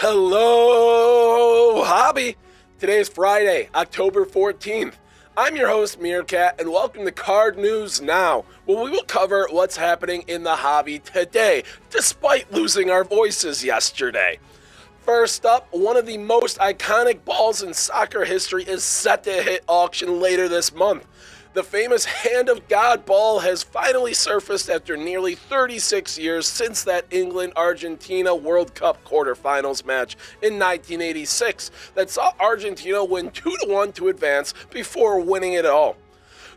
Hello, hobby! Today is Friday, October 14th. I'm your host, Meerkat, and welcome to Card News Now, where we will cover what's happening in the hobby today, despite losing our voices yesterday. First up, one of the most iconic balls in soccer history is set to hit auction later this month. The famous Hand of God ball has finally surfaced after nearly 36 years since that England-Argentina World Cup quarterfinals match in 1986 that saw Argentina win 2-1 to advance before winning it all.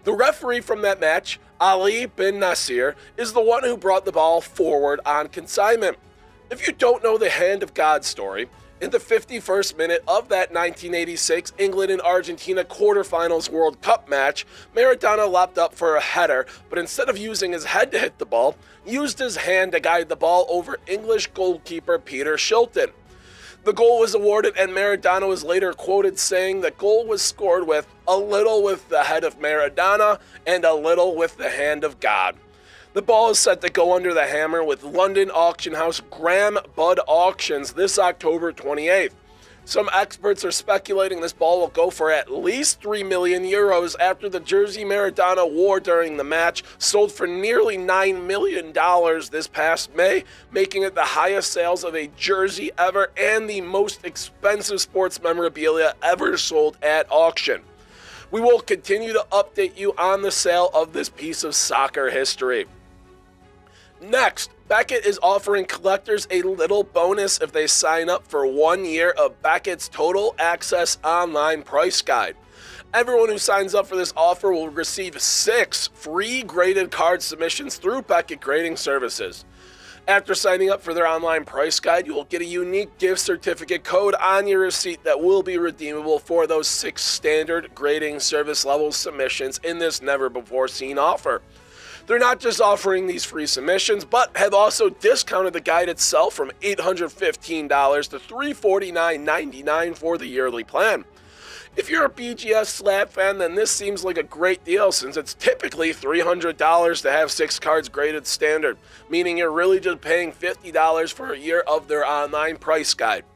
The referee from that match, Ali bin Nasir, is the one who brought the ball forward on consignment. If you don't know the Hand of God story, in the 51st minute of that 1986 England and Argentina quarterfinals World Cup match, Maradona leapt up for a header, but instead of using his head to hit the ball, used his hand to guide the ball over English goalkeeper Peter Shilton. The goal was awarded, and Maradona was later quoted saying the goal was scored with "a little with the head of Maradona and a little with the hand of God." The ball is set to go under the hammer with London auction house Graham Budd Auctions this October 28th. Some experts are speculating this ball will go for at least €3 million after the jersey Maradona wore during the match sold for nearly $9 million this past May, making it the highest sales of a jersey ever and the most expensive sports memorabilia ever sold at auction. We will continue to update you on the sale of this piece of soccer history. Next, Beckett is offering collectors a little bonus if they sign up for 1 year of Beckett's Total Access Online Price Guide. Everyone who signs up for this offer will receive 6 free graded card submissions through Beckett Grading Services. After signing up for their online price guide, you will get a unique gift certificate code on your receipt that will be redeemable for those 6 standard grading service level submissions in this never-before-seen offer. They're not just offering these free submissions, but have also discounted the guide itself from $815 to $349.99 for the yearly plan. If you're a BGS slab fan, then this seems like a great deal since it's typically $300 to have 6 cards graded standard, meaning you're really just paying $50 for a year of their online price guide.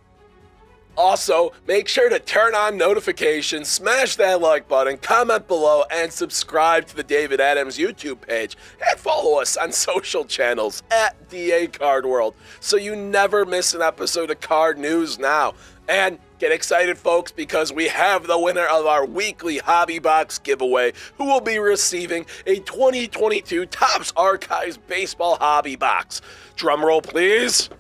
Also, make sure to turn on notifications, smash that like button, comment below, and subscribe to the David Adams YouTube page, and follow us on social channels at DA Card World so you never miss an episode of Card News Now. And get excited, folks, because we have the winner of our weekly Hobby Box giveaway, who will be receiving a 2022 Topps Archives Baseball Hobby Box. Drumroll, please.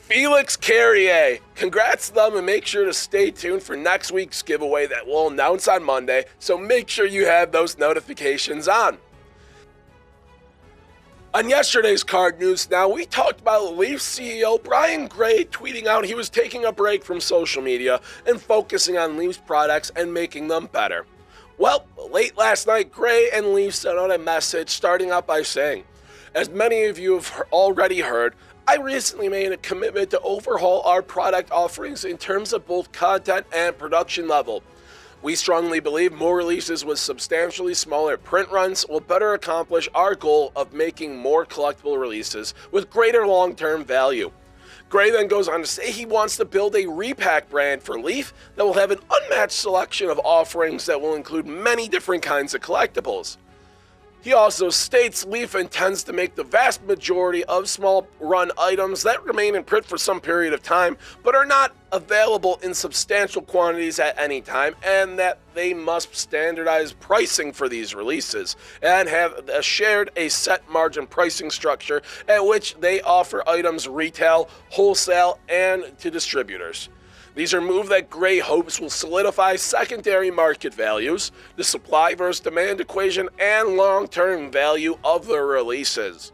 Felix Carrier. Congrats to them, and make sure to stay tuned for next week's giveaway that we'll announce on Monday, so make sure you have those notifications on. On yesterday's Card News Now, we talked about Leafs CEO Brian Gray tweeting out he was taking a break from social media and focusing on Leafs products and making them better. Well, late last night, Gray and Leafs sent out a message starting out by saying, "As many of you have already heard, I recently made a commitment to overhaul our product offerings in terms of both content and production level. We strongly believe more releases with substantially smaller print runs will better accomplish our goal of making more collectible releases with greater long-term value." Gray then goes on to say he wants to build a repack brand for Leaf that will have an unmatched selection of offerings that will include many different kinds of collectibles. He also states Leaf intends to make the vast majority of small run items that remain in print for some period of time, but are not available in substantial quantities at any time, and that they must standardize pricing for these releases, and have a set margin pricing structure at which they offer items retail, wholesale, and to distributors. These are moves that Gray hopes will solidify secondary market values, the supply versus demand equation, and long-term value of the releases.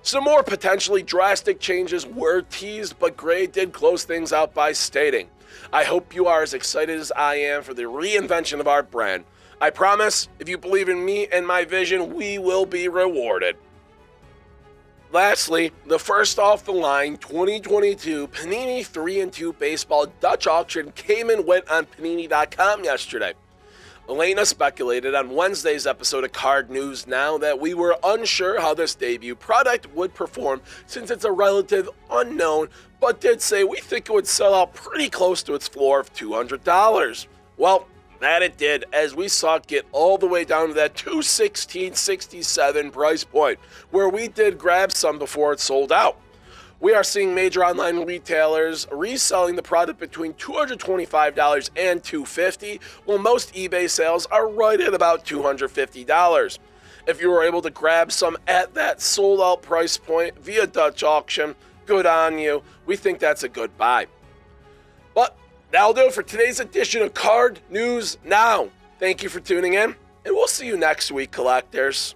Some more potentially drastic changes were teased, but Gray did close things out by stating, "I hope you are as excited as I am for the reinvention of our brand. I promise, if you believe in me and my vision, we will be rewarded." Lastly, the first off the line 2022 Panini 3-2 Baseball Dutch auction came and went on Panini.com yesterday. Elena speculated on Wednesday's episode of Card News Now that we were unsure how this debut product would perform since it's a relative unknown, but did say we think it would sell out pretty close to its floor of $200. Well, that it did, as we saw it get all the way down to that $216.67 price point, where we did grab some before it sold out. We are seeing major online retailers reselling the product between $225 and $250, while most eBay sales are right at about $250. If you were able to grab some at that sold out price point via Dutch auction, good on you. We think that's a good buy. But that'll do it for today's edition of Card News Now. Thank you for tuning in, and we'll see you next week, collectors.